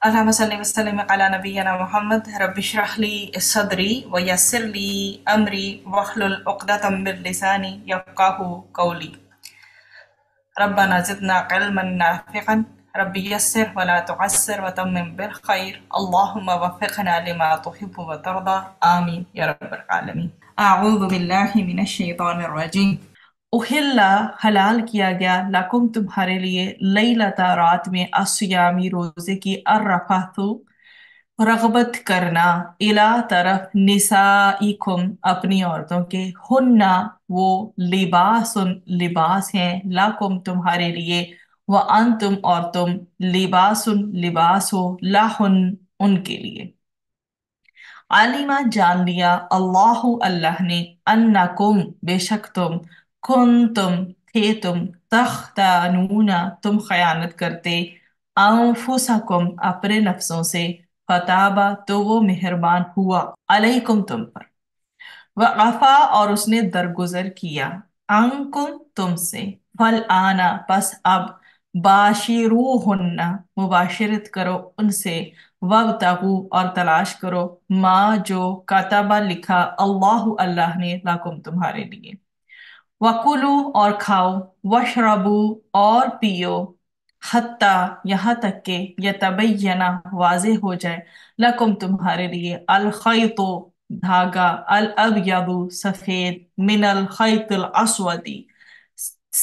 اللهم صل وسلم على نبينا محمد رب اشرح لي صدري ويسر لي أمري واحلل عقدة من لساني يفقهوا قولي. ربنا زدنا علما نافعا. رب يسر ولا تعسر وتمم بالخير. اللهم وفقنا لما تحب وترضى. آمين يا رب العالمين. اعوذ باللہ من الشیطان الرجیم. اہلا حلال کیا گیا لکم تمہارے لیے لیلتا رات میں الصیامی روزے کی الرفث رغبت کرنا الا طرف نسائکم اپنی عورتوں کے ہننا وہ لباس لباس ہیں لکم تمہارے لیے وانتم اور تم لباس لباس ہو لہن ان کے لیے. عالمہ جان لیا اللہ اللہ نے انکم بے شک تم کنتم تھے تم تختانون تم خیانت کرتے انفسکم اپنے نفسوں سے فتابا تو وہ مہربان ہوا علیکم تم پر وعفا اور اس نے درگزر کیا عنکم تم سے فالآنا پس اب باشروہن مباشرت کرو ان سے وابتغوا اور تلاش کرو ما جو کتبہ لکھا اللہ اللہ نے لکم تمہارے لیے وکلو اور کھاؤ وشربو اور پیو حتیٰ یہاں تک کہ یتبینہ واضح ہو جائے لکم تمہارے لیے الخیط دھاگا الابیض سفید من الخیط الاسودی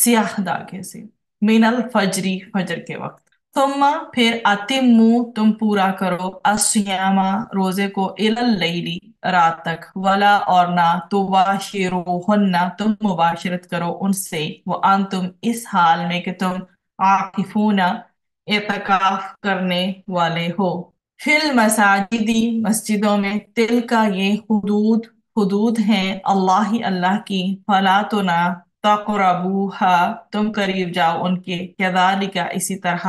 سیاہ دھاگے سے من الفجری فجر کے وقت ثم پھر اتمو تم پورا کرو الصیامہ روزے کو الی اللیلی رات تک ولا اور نہ تباشروہن تم مباشرت کرو ان سے وانتم اس حال میں کہ تم عاکفون اعتکاف کرنے والے ہو فی المساجدی مسجدوں میں تل کا یہ حدود حدود ہیں اللہ اللہ کی فلا تو نہ تقربوہا تم قریب جاؤ ان کے کذالک اسی طرح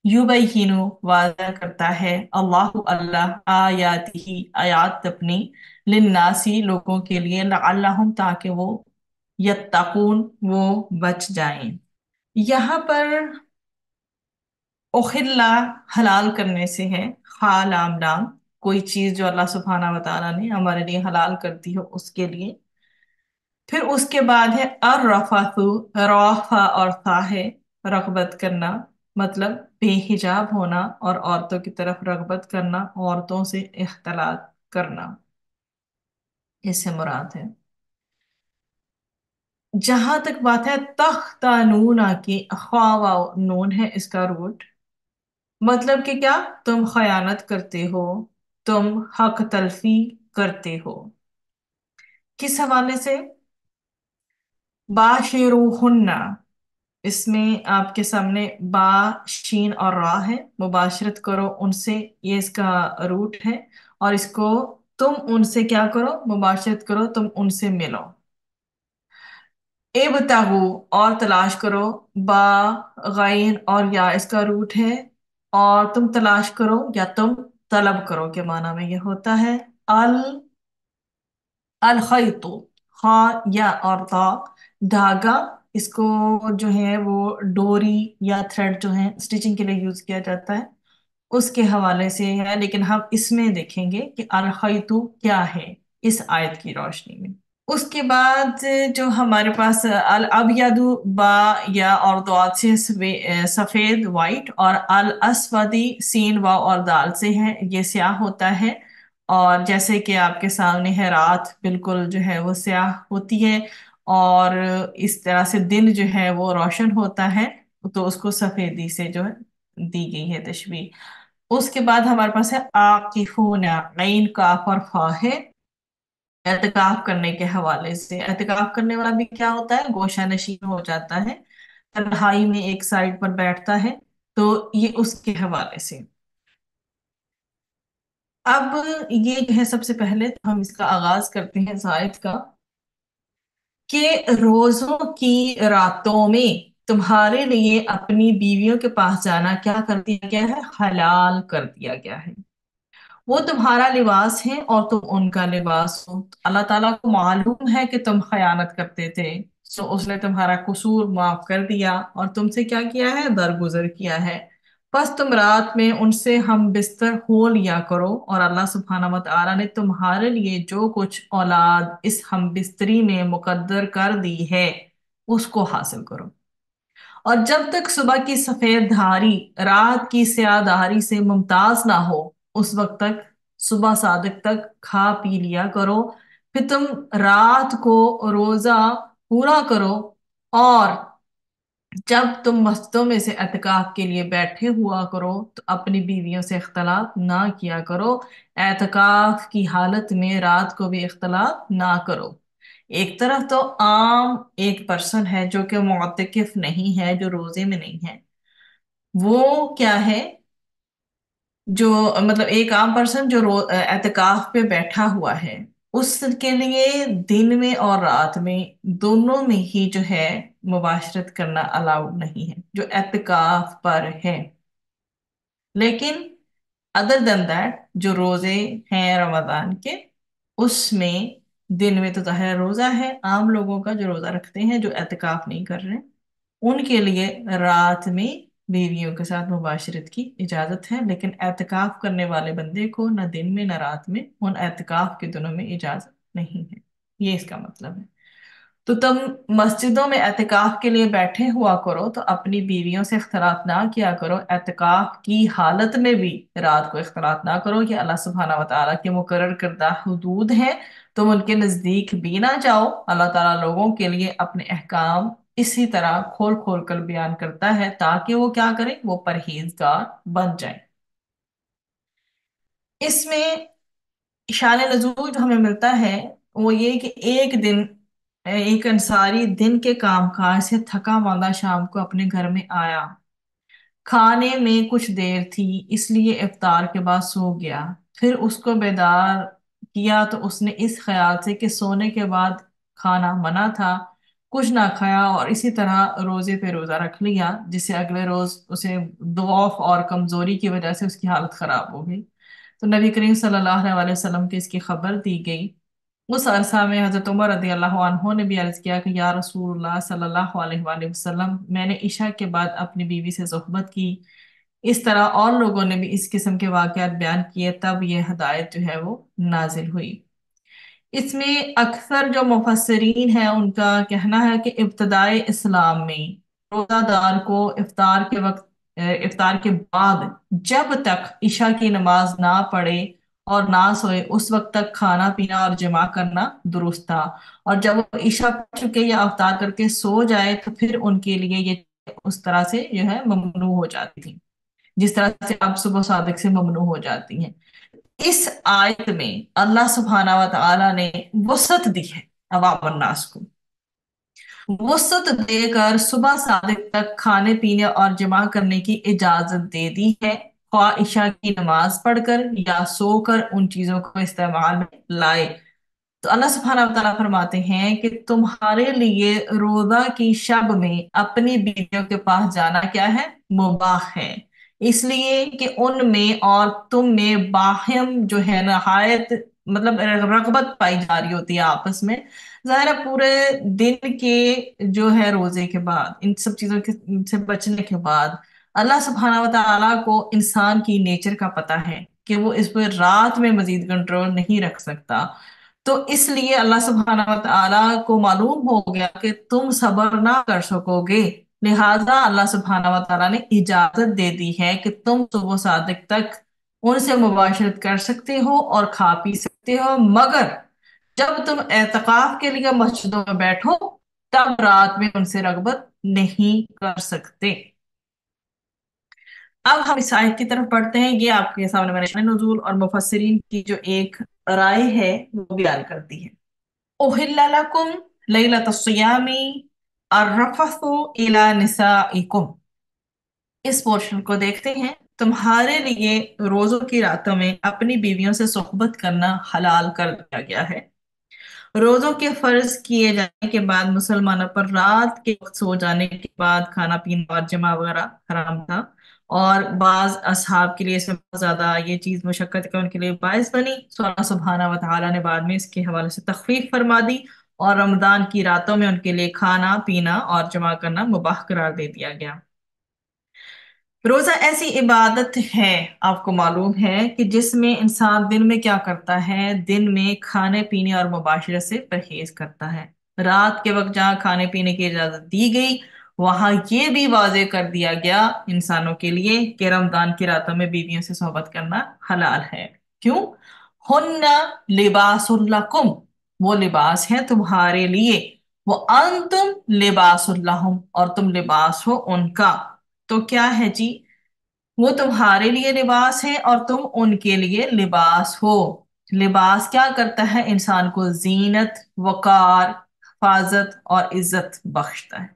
یبینو واضح کرتا ہے اللہ اللہ آیاتہ آیات اپنی للناسی لوگوں کے لیے لعلہم تاکہ وہ یتقون وہ بچ جائیں. یہاں پر اخلا حلال کرنے سے ہے خا لام لام کوئی چیز جو اللہ سبحانہ و تعالیٰ نے ہمارے لیے حلال کر دی ہو اس کے لیے. پھر اس کے بعد ہے الرفث رافع اور تھا ہے رغبت کرنا مطلب بے حجاب ہونا اور عورتوں کی طرف رغبت کرنا عورتوں سے اختلاط کرنا اس سے مراد ہے. جہاں تک بات ہے تختانون کی خواہ واو نون ہے اس کا روٹ مطلب کہ کیا تم خیانت کرتے ہو تم حق تلفی کرتے ہو کس حوالے سے باشروہن اس میں آپ کے سامنے با شین اور را ہے مباشرت کرو ان سے یہ اس کا روٹ ہے اور اس کو تم ان سے کیا کرو مباشرت کرو تم ان سے ملو ابتغو اور تلاش کرو با غین اور یا اس کا روٹ ہے اور تم تلاش کرو یا تم طلب کرو کے معنی میں یہ ہوتا ہے الخیط خا یا اور تا دھاگا اس کو جو ہے وہ ڈوری یا تھریڈ جو ہے سٹیچنگ کے لیے یوز کیا جاتا ہے اس کے حوالے سے ہے لیکن ہم اس میں دیکھیں گے کہ الخیط کیا ہے اس آیت کی روشنی میں. اس کے بعد جو ہمارے پاس الابیض با یا اور دوات سے سفید وائٹ اور الاسودی سین واو اور دال سے ہے یہ سیاہ ہوتا ہے اور جیسے کہ آپ کے سامنے ہے رات بالکل جو ہے وہ سیاہ ہوتی ہے اور اس طرح سے دن جو ہے وہ روشن ہوتا ہے تو اس کو سفیدی سے جو ہے دی گئی ہے تشبیہ. اس کے بعد ہمارے پاس ہے عاکفون عین کاف اور فا ہے اعتکاف کرنے کے حوالے سے. اعتکاف کرنے والا بھی کیا ہوتا ہے گوشہ نشین ہو جاتا ہے تنہائی میں ایک سائڈ پر بیٹھتا ہے تو یہ اس کے حوالے سے. اب یہ جو ہے سب سے پہلے تو ہم اس کا آغاز کرتے ہیں زائد کا کہ روزوں کی راتوں میں تمہارے لیے اپنی بیویوں کے پاس جانا کیا کر دیا گیا ہے حلال کر دیا گیا ہے. وہ تمہارا لباس ہے اور تم ان کا لباس ہو. اللہ تعالیٰ کو معلوم ہے کہ تم خیانت کرتے تھے سو اس نے تمہارا قصور معاف کر دیا اور تم سے کیا کیا ہے درگزر کیا ہے. بس تم رات میں ان سے ہم بستر ہو لیا کرو، اور اللہ سبحانہ و تعالیٰ نے تمہارے لیے جو کچھ اولاد اس ہم بستری میں مقدر کر دی ہے اس کو حاصل کرو، اور جب تک صبح کی سفید دھاری رات کی سیاہ دھاری سے ممتاز نہ ہو اس وقت تک صبح صادق تک کھا پی لیا کرو، پھر تم رات کو روزہ پورا کرو، اور جب تم مسجدوں میں سے اعتکاف کے لیے بیٹھے ہوا کرو تو اپنی بیویوں سے اختلاط نہ کیا کرو، اعتکاف کی حالت میں رات کو بھی اختلاط نہ کرو۔ ایک طرف تو عام ایک پرسن ہے جو کہ معتکف نہیں ہے، جو روزے میں نہیں ہے، وہ کیا ہے؟ جو مطلب ایک عام پرسن جو اعتکاف پہ بیٹھا ہوا ہے، اس کے لیے دن میں اور رات میں دونوں میں ہی جو ہے مباشرت کرنا الاؤڈ نہیں ہے، جو اعتکاف پر ہے۔ لیکن ادر دین دیٹ جو روزے ہیں رمضان کے، اس میں دن میں تو ظاہر روزہ ہے عام لوگوں کا جو روزہ رکھتے ہیں، جو اعتکاف نہیں کر رہے، ان کے لیے رات میں بیویوں کے ساتھ مباشرت کی اجازت ہے، لیکن اعتکاف کرنے والے بندے کو نہ دن میں نہ رات میں ان اعتکاف کے دنوں میں اجازت نہیں ہے۔ یہ اس کا مطلب ہے۔ تو تم مسجدوں میں اعتکاف کے لیے بیٹھے ہوا کرو تو اپنی بیویوں سے اختلاط نہ کیا کرو، اعتکاف کی حالت میں بھی رات کو اختلاط نہ کرو، یہ اللہ سبحانہ و تعالیٰ کے مقرر کردہ حدود ہیں، تم ان کے نزدیک بھی نہ جاؤ۔ اللہ تعالیٰ لوگوں کے لیے اپنے احکام اسی طرح کھول کھول کر بیان کرتا ہے تاکہ وہ کیا کریں، وہ پرہیزگار بن جائیں۔ اس میں شان نزول جو ہمیں ملتا ہے وہ یہ کہ ایک دن ایک انصاری دن کے کام کاج سے تھکا ماندہ شام کو اپنے گھر میں آیا، کھانے میں کچھ دیر تھی اس لیے افطار کے بعد سو گیا، پھر اس کو بیدار کیا تو اس نے اس خیال سے کہ سونے کے بعد کھانا منع تھا، کچھ نہ کھایا اور اسی طرح روزے پہ روزہ رکھ لیا، جس سے اگلے روز اسے ضعف اور کمزوری کی وجہ سے اس کی حالت خراب ہو گئی۔ تو نبی کریم صلی اللہ علیہ وسلم کی اس کی خبر دی گئی۔ اس عرصہ میں حضرت عمر رضی اللہ عنہ نے بھی عرض کیا کہ یا رسول اللہ صلی اللہ علیہ وآلہ وسلم، میں نے عشاء کے بعد اپنی بیوی سے صحبت کی۔ اس طرح اور لوگوں نے بھی اس قسم کے واقعات بیان کیے، تب یہ ہدایت جو ہے وہ نازل ہوئی۔ اس میں اکثر جو مفسرین ہیں ان کا کہنا ہے کہ ابتدائے اسلام میں روزہ دار کو افطار کے بعد جب تک عشاء کی نماز نہ پڑھے اور نہ سوئے اس وقت تک کھانا پینا اور جماع کرنا درست تھا، اور جب وہ عشاء پڑھ چکے یا افطار کر کے سو جائے تو پھر ان کے لیے یہ اس طرح سے جو ہے ممنوع ہو جاتی تھی، جس طرح سے اب صبح صادق سے ممنوع ہو جاتی ہیں۔ اس آیت میں اللہ سبحانہ و تعالی نے وسعت دی ہے عوام الناس کو، وسعت دے کر صبح صادق تک کھانے پینے اور جمع کرنے کی اجازت دے دی ہے، خواہ عشاء کی نماز پڑھ کر یا سو کر ان چیزوں کو استعمال میں لائے۔ تو اللہ سبحانہ و تعالیٰ فرماتے ہیں کہ تمہارے لیے روزہ کی شب میں اپنی بیویوں کے پاس جانا کیا ہے؟ مباح ہے، اس لیے کہ ان میں اور تم میں باہم جو ہے نہایت مطلب رغبت پائی جا رہی ہوتی ہے آپس میں۔ ظاہر ہے پورے دن کے جو ہے روزے کے بعد ان سب چیزوں سے بچنے کے بعد اللہ سبحانہ و تعالیٰ کو انسان کی نیچر کا پتہ ہے کہ وہ اس پر رات میں مزید کنٹرول نہیں رکھ سکتا، تو اس لیے اللہ سبحانہ و تعالیٰ کو معلوم ہو گیا کہ تم صبر نہ کر سکو گے، لہذا اللہ سبحانہ و تعالیٰ نے اجازت دے دی ہے کہ تم صبح صادق تک ان سے مباشرت کر سکتے ہو اور کھا پی سکتے ہو، مگر جب تم اعتکاف کے لیے مسجدوں میں بیٹھو تب رات میں ان سے رغبت نہیں کر سکتے۔ اب ہم اس آیت کی طرف پڑھتے ہیں، یہ آپ کے سامنے میں نے شان نزول اور مفسرین کی جو ایک رائے ہے وہ بیان کرتی ہے۔ أُحِلَّ لَكُمْ لَيْلَةَ الصِّيَامِ الرَّفَثُ إِلَى نِسَائِكُمْ۔ اس پورشن کو دیکھتے ہیں۔ تمہارے لیے روزوں کی راتوں میں اپنی بیویوں سے صحبت کرنا حلال کر دیا گیا ہے۔ روزوں کے فرض کیے جانے کے بعد مسلمانوں پر رات کے وقت سو جانے کے بعد کھانا پینا اور جمع وغیرہ حرام تھا، اور بعض اصحاب کے لیے اس میں بہت زیادہ یہ چیز مشقت کا ان کے لیے باعث بنی، تو اللہ سبحانہ و تعالیٰ نے بعد میں اس کے حوالے سے تخفیف فرما دی اور رمضان کی راتوں میں ان کے لیے کھانا پینا اور جمع کرنا مباح قرار دے دیا گیا۔ روزہ ایسی عبادت ہے، آپ کو معلوم ہے، کہ جس میں انسان دن میں کیا کرتا ہے؟ دن میں کھانے پینے اور مباشرت سے پرہیز کرتا ہے۔ رات کے وقت جہاں کھانے پینے کی اجازت دی گئی، وہاں یہ بھی واضح کر دیا گیا انسانوں کے لیے کہ رمضان کی راتوں میں بیویوں سے صحبت کرنا حلال ہے۔ کیوں؟ ہن لباس لکم، وہ لباس ہے تمہارے لیے، وہ انتم لباس لہم، اور تم لباس ہو ان کا۔ تو کیا ہے جی؟ وہ تمہارے لیے لباس ہے اور تم ان کے لیے لباس ہو۔ لباس کیا کرتا ہے؟ انسان کو زینت، وقار، حفاظت اور عزت بخشتا ہے۔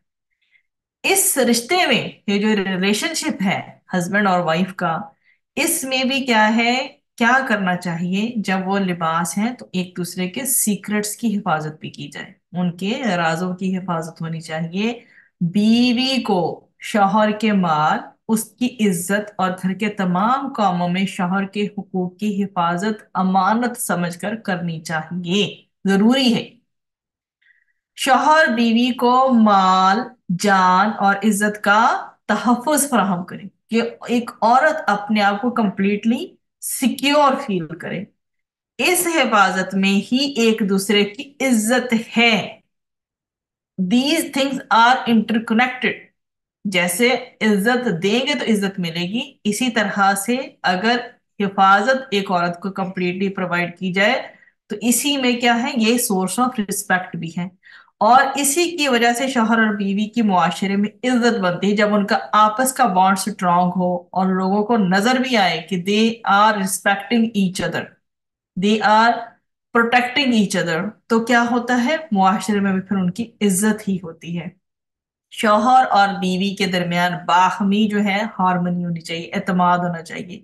اس رشتے میں، یہ جو ریلیشن شپ ہے ہسبینڈ اور وائف کا، اس میں بھی کیا ہے؟ کیا کرنا چاہیے؟ جب وہ لباس ہیں تو ایک دوسرے کے سیکرٹس کی حفاظت بھی کی جائے، ان کے رازوں کی حفاظت ہونی چاہیے۔ بیوی کو شوہر کے مال، اس کی عزت اور گھر کے تمام کاموں میں شوہر کے حقوق کی حفاظت امانت سمجھ کر کرنی چاہیے، ضروری ہے۔ شوہر بیوی کو مال، جان اور عزت کا تحفظ فراہم کرے، کہ ایک عورت اپنے آپ کو کمپلیٹلی سیکیور فیل کرے۔ اس حفاظت میں ہی ایک دوسرے کی عزت ہے۔ These things are interconnected۔ جیسے عزت دیں گے تو عزت ملے گی، اسی طرح سے اگر حفاظت ایک عورت کو کمپلیٹلی پرووائڈ کی جائے تو اسی میں کیا ہے؟ یہ سورس آف رسپیکٹ بھی ہے، اور اسی کی وجہ سے شوہر اور بیوی کی معاشرے میں عزت بنتی ہے، جب ان کا آپس کا بانڈ سٹرانگ ہو اور لوگوں کو نظر بھی آئے کہ they are respecting each other, they are protecting each other, تو کیا ہوتا ہے؟ معاشرے میں بھی پھر ان کی عزت ہی ہوتی ہے۔ شوہر اور بیوی کے درمیان باہمی جو ہے ہارمنی ہونی چاہیے، اعتماد ہونا چاہیے،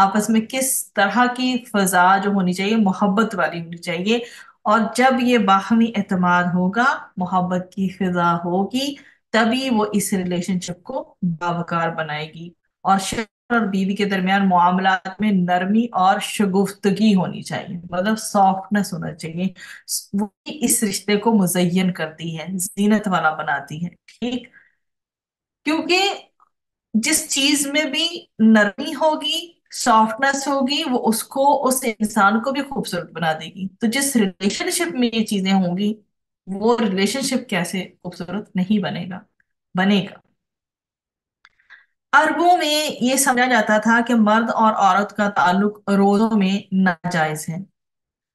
آپس میں کس طرح کی فضا جو ہونی چاہیے؟ محبت والی ہونی چاہیے۔ اور جب یہ باہمی اعتماد ہوگا، محبت کی فضا ہوگی، تبھی وہ اس ریلیشن شپ کو باوقار بنائے گی۔ اور شوہر اور بیوی کے درمیان معاملات میں نرمی اور شگفتگی ہونی چاہیے، مطلب سافٹنس ہونا چاہیے، وہی اس رشتے کو مزین کرتی ہے، زینت والا بناتی ہے، ٹھیک؟ کیونکہ جس چیز میں بھی نرمی ہوگی، سافٹنس ہوگی، وہ اس کو، اس انسان کو بھی خوبصورت بنا دے گی۔ تو جس ریلیشن شپ میں یہ چیزیں ہوں گی، وہ ریلیشن شپ کیسے خوبصورت نہیں بنے گا؟ بنے گا۔ عربوں میں یہ سمجھا جاتا تھا کہ مرد اور عورت کا تعلق روزوں میں ناجائز ہے۔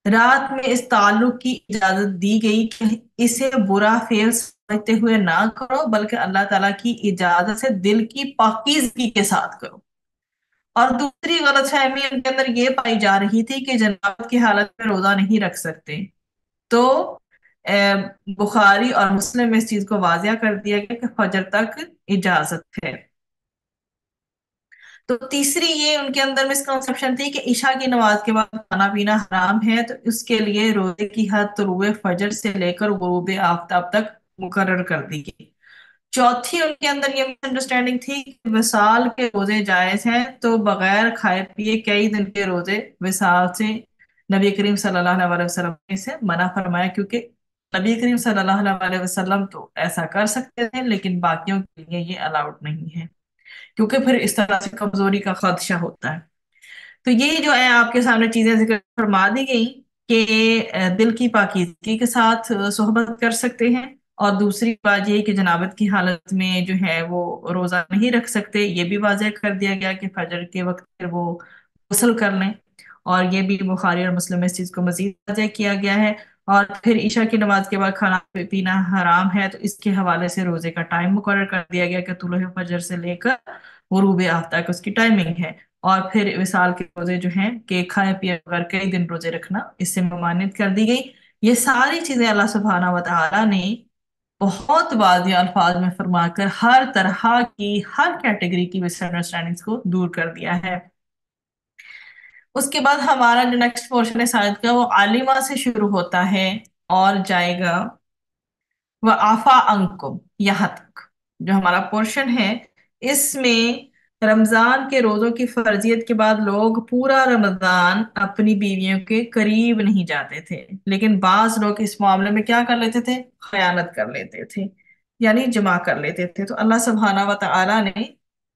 رات میں اس تعلق کی اجازت دی گئی کہ اسے برا فعل سمجھتے ہوئے نہ کرو، بلکہ اللہ تعالیٰ کی اجازت سے دل کی پاکیزگی کے ساتھ کرو۔ اور دوسری غلط فہمی ان کے اندر یہ پائی جا رہی تھی کہ جنابت کی حالت میں روزہ نہیں رکھ سکتے۔ تو بخاری اور مسلم میں اس چیز کو واضح کر دیا گیا کہ فجر تک اجازت ہے۔ تو تیسری یہ ان کے اندر مسکنسپشن تھی کہ عشاء کی نماز کے بعد کھانا پینا حرام ہے، تو اس کے لیے روزے کی حد طلوع فجر سے لے کر غروب آفتاب تک مقرر کر دی گئی۔ چوتھی ان کے اندر یہ مس انڈرسٹینڈنگ تھی کہ وصال کے روزے جائز ہیں، تو بغیر کھائے پیے کئی دن کے روزے وصال سے نبی کریم صلی اللہ علیہ وسلم نے سے منع فرمایا، کیونکہ نبی کریم صلی اللہ علیہ وسلم تو ایسا کر سکتے تھے لیکن باقیوں کے لیے یہ الاؤڈ نہیں ہے، کیونکہ پھر اس طرح سے کمزوری کا خدشہ ہوتا ہے۔ تو یہ جو ہے آپ کے سامنے چیزیں ذکر فرما دی گئی کہ دل کی پاکیزگی کے ساتھ صحبت کر سکتے ہیں، اور دوسری بات یہ کہ جنابت کی حالت میں جو ہے وہ روزہ نہیں رکھ سکتے، یہ بھی واضح کر دیا گیا کہ فجر کے وقت پھر وہ غسل کر لیں، اور یہ بھی بخاری اور مسلم میں اس چیز کو مزید واضح کیا گیا ہے۔ اور پھر عشاء کی نماز کے بعد کھانا پینا حرام ہے، تو اس کے حوالے سے روزے کا ٹائم مقرر کر دیا گیا کہ طلوع فجر سے لے کر غروب آفتاب تک اس کی ٹائمنگ ہے۔ اور پھر وصال کے روزے جو ہیں کہ کھائے پیے بغیر کئی دن روزے رکھنا، اس سے ممانعت کر دی گئی۔ یہ ساری چیزیں اللہ سبحانہ و تعالیٰ نے بہت واضح الفاظ میں فرما کر ہر طرح کی، ہر کیٹیگری کی مس انڈرسٹینڈنگس کو دور کر دیا ہے۔ اس کے بعد ہمارا جو نیکسٹ پورشن ہے سائد کا، وہ عالمہ سے شروع ہوتا ہے اور جائے گا وَعَفَا عَنْكُمْ، یہاں تک جو ہمارا پورشن ہے۔ اس میں رمضان کے روزوں کی فرضیت کے بعد لوگ پورا رمضان اپنی بیویوں کے قریب نہیں جاتے تھے، لیکن بعض لوگ اس معاملے میں کیا کر لیتے تھے؟ خیانت کر لیتے تھے، یعنی جمع کر لیتے تھے۔ تو اللہ سبحانہ و تعالیٰ نے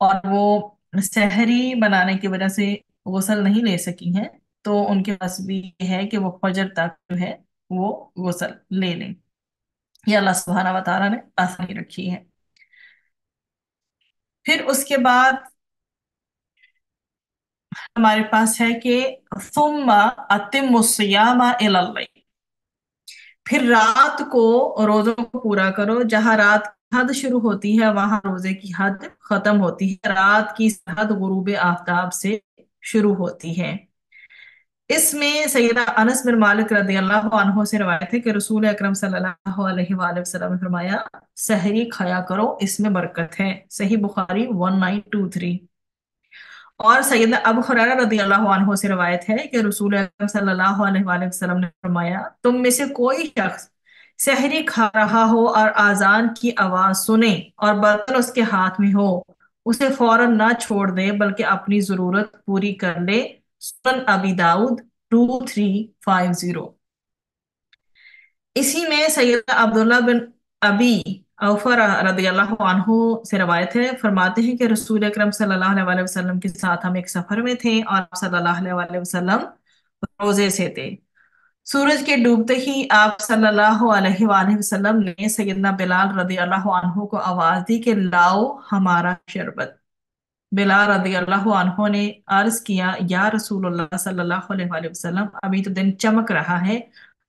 اور وہ سحری بنانے کی وجہ سے غسل نہیں لے سکی ہیں، تو ان کے پاس بھی یہ ہے کہ وہ فجر تک جو ہے وہ غسل لے لیں۔ یہ اللہ سبحانہ و تعالیٰ نے آسانی رکھی ہے۔ پھر اس کے بعد ہمارے پاس ہے کہ ثم اتم الصیام الی اللیل، پھر رات کو روزوں کو پورا کرو، جہاں رات کی حد شروع ہوتی ہے وہاں روزے کی حد ختم ہوتی ہے۔ رات کی حد غروب آفتاب سے شروع ہوتی ہے۔ اس میں سیدہ انس بن مالک رضی اللہ عنہ سے روایت ہے کہ رسول اکرم صلی اللہ علیہ وآلہ وسلم نے فرمایا سحری کھایا کرو، اس میں برکت ہے۔ صحیح بخاری 1923۔ اور سیدنا ابو ہریرہ رضی اللہ عنہ سے روایت ہے کہ رسول اکرم صلی اللہ علیہ وآلہ وسلم نے فرمایا تم میں سے کوئی شخص سحری کھا رہا ہو اور اذان کی آواز سنے اور برتن اس کے ہاتھ میں ہو، اسے فوراً نہ چھوڑ دے بلکہ اپنی ضرورت پوری کر لے۔ سنن ابی داؤد 2350۔ اسی میں سیدنا عبداللہ بن ابی اوفر رضی اللہ عنہ سے روایت ہے، فرماتے ہیں کہ رسول اکرم صلی اللہ علیہ وسلم کے ساتھ ہم ایک سفر میں تھے اور آپ صلی اللہ علیہ وسلم روزے سے تھے۔ سورج کے ڈوبتے ہی آپ صلی اللہ علیہ وآلہ وسلم نے سیدنا بلال رضی اللہ عنہ کو آواز دی کہ لاؤ ہمارا شربت۔ بلال رضی اللہ عنہ نے عرض کیا یا رسول اللہ صلی اللہ علیہ وآلہ وسلم ابھی تو دن چمک رہا ہے۔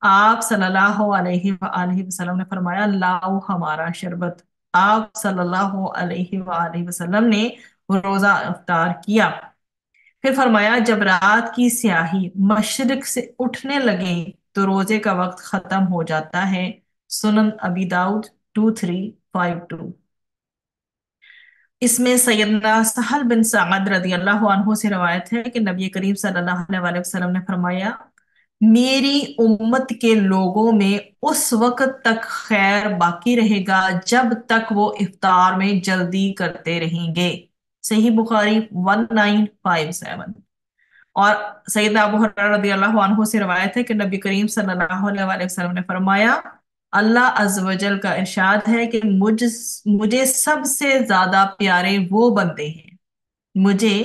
آپ صلی اللہ علیہ وآلہ وسلم نے فرمایا لاؤ ہمارا شربت۔ آپ صلی اللہ علیہ وآلہ وسلم نے روزہ افطار کیا۔ پھر فرمایا جب رات کی سیاہی مشرق سے اٹھنے لگے تو روزے کا وقت ختم ہو جاتا ہے۔ سنن ابی داؤد 2352۔ اس میں سیدنا سہل بن سعد رضی اللہ عنہ سے روایت ہے کہ نبی کریم صلی اللہ علیہ وآلہ وسلم نے فرمایا میری امت کے لوگوں میں اس وقت تک خیر باقی رہے گا جب تک وہ افطار میں جلدی کرتے رہیں گے۔ صحیح بخاری 1957۔ اور سیدنا ابو ہریرہ رضی اللہ عنہ سے روایت ہے کہ نبی کریم صلی اللہ علیہ وآلہ وسلم نے فرمایا اللہ عز و جل کا ارشاد ہے کہ مجھے سب سے زیادہ پیارے وہ بندے ہیں، مجھے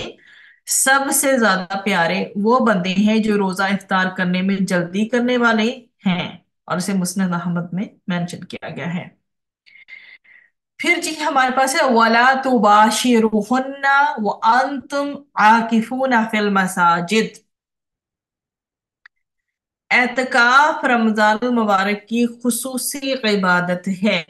سب سے زیادہ پیارے وہ بندے ہیں جو روزہ افطار کرنے میں جلدی کرنے والے ہیں، اور اسے مسند احمد میں مینشن کیا گیا ہے۔ پھر جی ہمارے پاس ہے وَلَا تُبَاشِرُوهُنَّ وَأَنْتُمْ عَاكِفُونَ فِي الْمَسَاجِدِ۔ اعتکاف رمضان المبارک کی خصوصی عبادت ہے،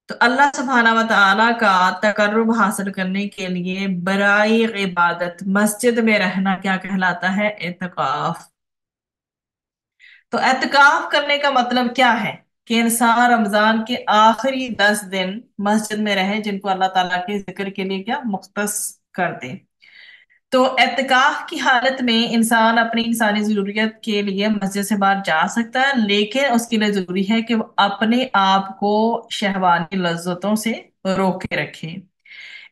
تو اللہ سبحانہ و تعالیٰ کا تقرب حاصل کرنے کے لیے برائے عبادت مسجد میں رہنا کیا کہلاتا ہے؟ اعتکاف۔ تو اعتکاف کرنے کا مطلب کیا ہے کہ انسان رمضان کے آخری 10 دن مسجد میں رہے جن کو اللہ تعالیٰ کے ذکر کے لیے کیا مختص کر دے۔ تو اعتکاف کی حالت میں انسان اپنی انسانی ضروریت کے لیے مسجد سے باہر جا سکتا ہے، لیکن اس کے لیے ضروری ہے کہ وہ اپنے آپ کو شہوانی لذتوں سے روکے رکھے۔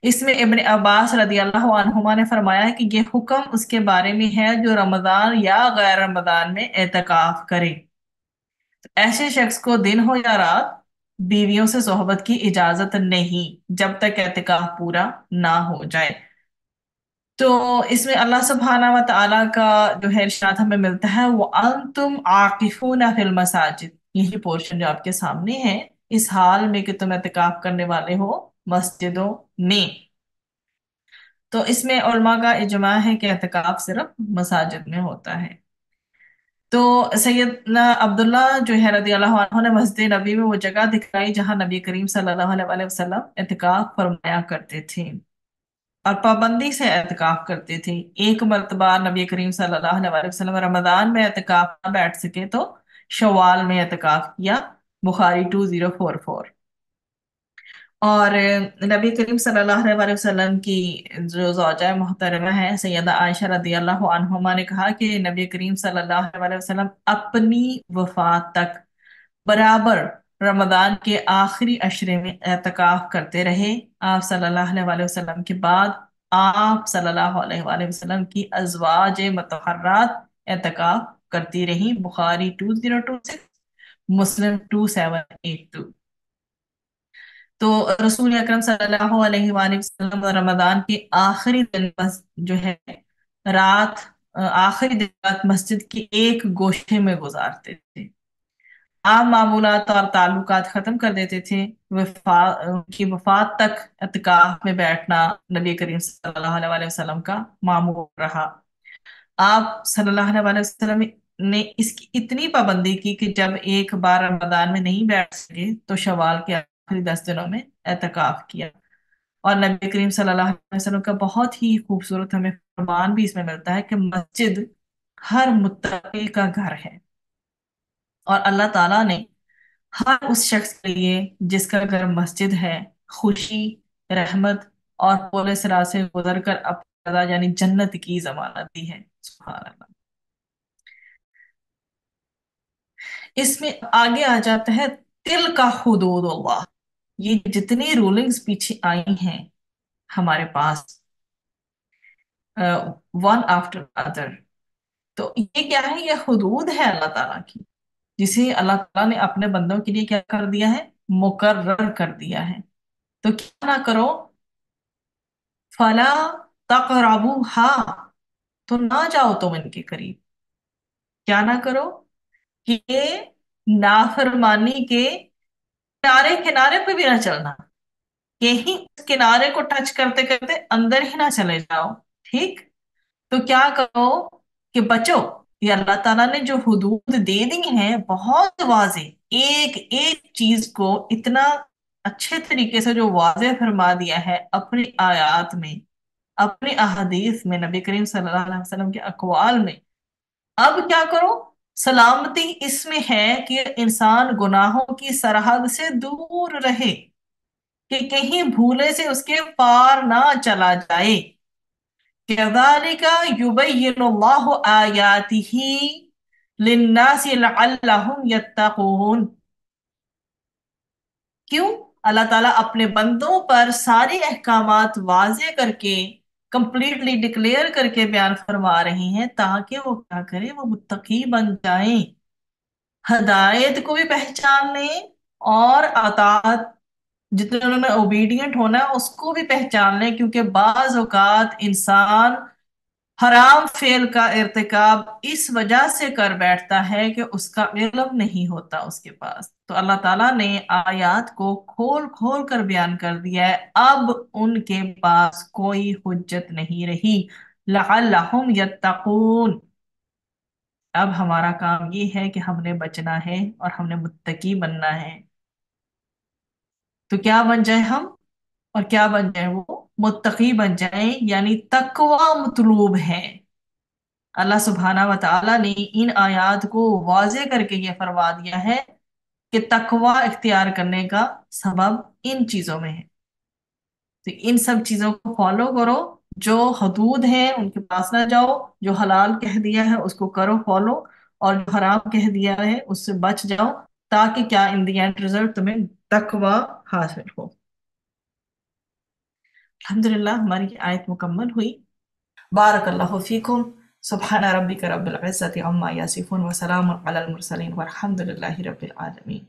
اس میں ابن عباس رضی اللہ عنہما نے فرمایا ہے کہ یہ حکم اس کے بارے میں ہے جو رمضان یا غیر رمضان میں اعتکاف کرے۔ ایسے شخص کو دن ہو یا رات بیویوں سے صحبت کی اجازت نہیں جب تک اعتکاف پورا نہ ہو جائے۔ تو اس میں اللہ سبحانہ و تعالیٰ کا جو ہے ارشاد ہمیں ملتا ہے وَأَنْتُمْ عَاقِفُونَ فِي الْمَسَاجِدِ، یہی پورشن جو آپ کے سامنے ہے، اس حال میں کہ تم اعتکاف کرنے والے ہو مسجدوں میں۔ تو اس میں علماء کا اجماع ہے کہ اعتکاف صرف مساجد میں ہوتا ہے۔ تو سیدنا عبداللہ جو ہے رضی اللہ عنہ نے مسجد نبی میں وہ جگہ دکھائی جہاں نبی کریم صلی اللہ علیہ وآلہ وسلم اعتکاف فرمایا کرتے تھے اور پابندی سے اعتکاف کرتے تھے۔ ایک مرتبہ نبی کریم صلی اللہ علیہ وآلہ وسلم رمضان میں اعتکاف نہ بیٹھ سکے تو شوال میں اعتکاف کیا، بخاری 2044۔ اور نبی کریم صلی اللہ علیہ وآلہ وسلم کی جو زوجہ محترمہ ہے سیدہ عائشہ رضی اللہ عنہما نے کہا کہ نبی کریم صلی اللہ علیہ وآلہ وسلم اپنی وفات تک برابر رمضان کے آخری عشرے میں اعتکاف کرتے رہے۔ آپ صلی اللہ علیہ وآلہ وسلم کے بعد آپ صلی اللہ علیہ وآلہ وسلم کی ازواج مطہرات اعتکاف کرتی رہیں، بخاری 2026، مسلم 2782۔ تو رسول اکرم صلی اللہ علیہ وآلہ وسلم رمضان کے آخری دن بس جو ہے رات آخری دن رات مسجد کے ایک گوشے میں گزارتے تھے. عام معمولات اور تعلقات ختم کر دیتے تھے. ان کی وفات تک اعتکاف میں بیٹھنا نبی کریم صلی اللہ علیہ وسلم کا معمول رہا. آپ صلی اللہ علیہ وسلم نے اس کی اتنی پابندی کی کہ جب ایک بار رمضان میں نہیں بیٹھ سکے تو شوال کے آخری 10 دنوں میں اعتکاف کیا. اور نبی کریم صلی اللہ علیہ وسلم کا بہت ہی خوبصورت ہمیں فرمان بھی اس میں ملتا ہے کہ مسجد ہر متقی کا گھر ہے. اور اللہ تعالیٰ نے ہر اس شخص کے لیے جس کا گھر مسجد ہے خوشی، رحمت اور پورے سرا سے گزر کر اپنا رضا یعنی جنت کی ضمانت دی ہے. سبحان اللہ. اس میں آگے آ جاتا ہے تل کا حدود اللہ. یہ جتنی رولنگز پیچھے آئی ہیں ہمارے پاس ون آفٹر ادر، تو یہ کیا ہے؟ یہ حدود ہے اللہ تعالیٰ کی جسے اللہ تعالیٰ نے اپنے بندوں کے لیے کیا کر دیا ہے؟ مقرر کر دیا ہے. تو کیا نہ کرو، فلا تقربوها، تو نہ جاؤ تم ان کے قریب. کیا نہ کرو کہ نافرمانی کے کنارے کنارے پہ بھی نہ چلنا، کہیں اس کنارے کو ٹچ کرتے کرتے اندر ہی نہ چلے جاؤ. ٹھیک؟ تو کیا کرو کہ بچو. یہ اللہ تعالیٰ نے جو حدود دے دی ہیں بہت واضح، ایک ایک چیز کو اتنا اچھے طریقے سے جو واضح فرما دیا ہے اپنی آیات میں، اپنی احادیث میں، نبی کریم صلی اللہ علیہ وسلم کے اقوال میں. اب کیا کرو؟ سلامتی اس میں ہے کہ انسان گناہوں کی سرحد سے دور رہے، کہ کہیں بھولے سے اس کے پار نہ چلا جائے. كَذَلِكَ يُبَيِّنُ اللَّهُ آيَاتِهِ لِلنَّاسِ لَعَلَّهُمْ يَتَّقُونَ. کیوں؟ اللہ تعالیٰ اپنے بندوں پر سارے احکامات واضح کر کے کمپلیٹلی ڈکلیئر کر کے بیان فرما رہی ہیں تاکہ وہ کیا کریں؟ وہ متقی بن جائیں، ہدایت کو بھی پہچان لیں اور اطاعت جتنے انہوں نے اوبیڈینٹ ہونا ہے اس کو بھی پہچان لیں. کیونکہ بعض اوقات انسان حرام فعل کا ارتکاب اس وجہ سے کر بیٹھتا ہے کہ اس کا علم نہیں ہوتا اس کے پاس. تو اللہ تعالیٰ نے آیات کو کھول کھول کر بیان کر دیا ہے. اب ان کے پاس کوئی حجت نہیں رہی. لعلہم یتقون. اب ہمارا کام یہ ہے کہ ہم نے بچنا ہے اور ہم نے متقی بننا ہے. تو کیا بن جائے ہم؟ اور کیا بن جائے وہ؟ متقی بن جائیں، یعنی تقوی مطلوب ہے. اللہ سبحانہ و تعالیٰ نے ان آیات کو واضح کر کے یہ فرما دیا ہے کہ تقوی اختیار کرنے کا سبب ان چیزوں میں ہے. تو ان سب چیزوں کو فالو کرو. جو حدود ہیں ان کے پاس نہ جاؤ، جو حلال کہہ دیا ہے اس کو کرو فالو، اور جو حرام کہہ دیا ہے اس سے بچ جاؤ، تاکہ کیا ان دی اینڈ ریزلٹ تمہیں تقوی حاصل ہو. الحمدللہ ہماری آیت مکمل ہوئی. بارک اللہ فیکم. سبحان ربک رب العزت عما یصفون وسلام علی المرسلین والحمد للہ رب العالمین.